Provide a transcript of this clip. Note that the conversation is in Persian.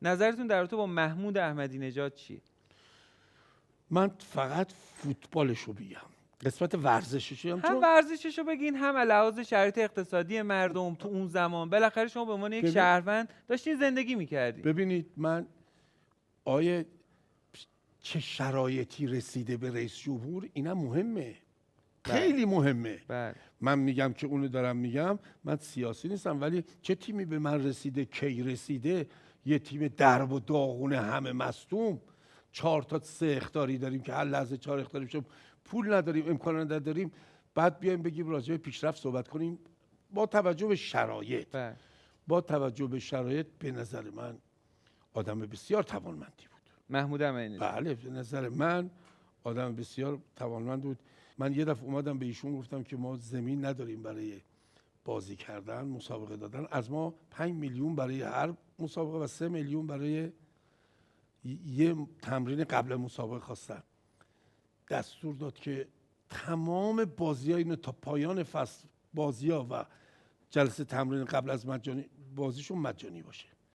نظرتون در رابطه با محمود احمدی نژاد چیه؟ من فقط فوتبالشو بگم، قسمت ورزششو هم، هم چون ورزششو بگین، هم لحاظ شرایط اقتصادی مردم تو اون زمان. بالاخره شما به عنوان یک شهروند داشتین زندگی میکردین. ببینید من چه شرایطی رسیده به رئیس جمهور، اینم مهمه، خیلی مهمه. من میگم که اونو دارم میگم، من سیاسی نیستم، ولی چه تیمی به من رسیده، کی رسیده، یه تیم درب و داغونه همه مصدوم، 4 تا 3 اخطاری داریم که هر لحظه 4 اخطاری بشه، پول نداریم، امکان نداریم، بعد بیایم بگیم راجع به پیشرفت صحبت کنیم با توجه به شرایط. با توجه به شرایط به نظر من آدم بسیار توانمندی بود محمود احمدی نژاد. بله، به نظر من آدم بسیار توانمند بود. من یه دفعه اومدم به ایشون گفتم که ما زمین نداریم برای بازی کردن، مسابقه دادن، از ما 5 میلیون برای هر مسابقه و 3 میلیون برای یه تمرین قبل مسابقه خواستن. دستور داد که تمام بازی‌ها اینو تا پایان فصل بازی‌ها و جلسه تمرین قبل از مجانی بازیشون مجانی باشه.